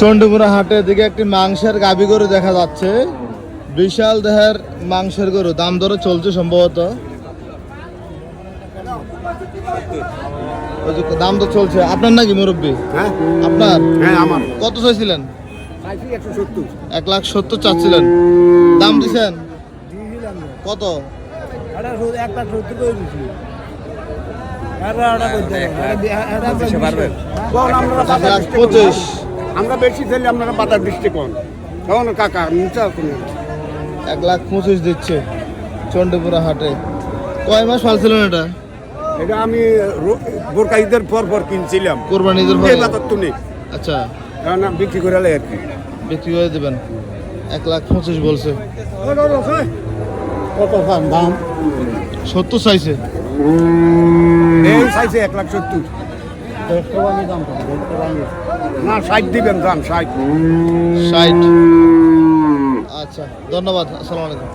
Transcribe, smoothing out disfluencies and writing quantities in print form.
চন্ডীপুরা হাটের দিকে একটি মাংসের গাভী গরু দেখা যাচ্ছে, বিশাল দেহের মাংসের গরু, দাম দরে চলছে সম্ভবত। দাম তো চলছে। আপনার নাকি মুরব্বী? হ্যাঁ আপনার? হ্যাঁ আমার। কত চাইছিলেন? 1,70,000 চাচ্ছিলেন, দাম দিছেন কত? 1,25,000। আমরা বেশি চাইলে আপনারা বাজার দৃষ্টি কোন তখন কাকা নিচা কোনো 1,25,000 দিচ্ছে চন্ডীপুরা হাটে। কয় মাস পালছিলেন এটা? এটা আমি বোরকা ঈদের পর পর কিনছিলাম, কোরবানিদের পরে। এই বাজার তো নেই। আচ্ছা, কারণ বিক্রি করে আর কি বিক্রি করে দেবেন। 1,25,000 বলছে। কত দাম? 70 চাইছে। এই চাইছে 1,70,000। না 60 দিবেন, দাম 60। আচ্ছা, ধন্যবাদ। আসসালামু আলাইকুম।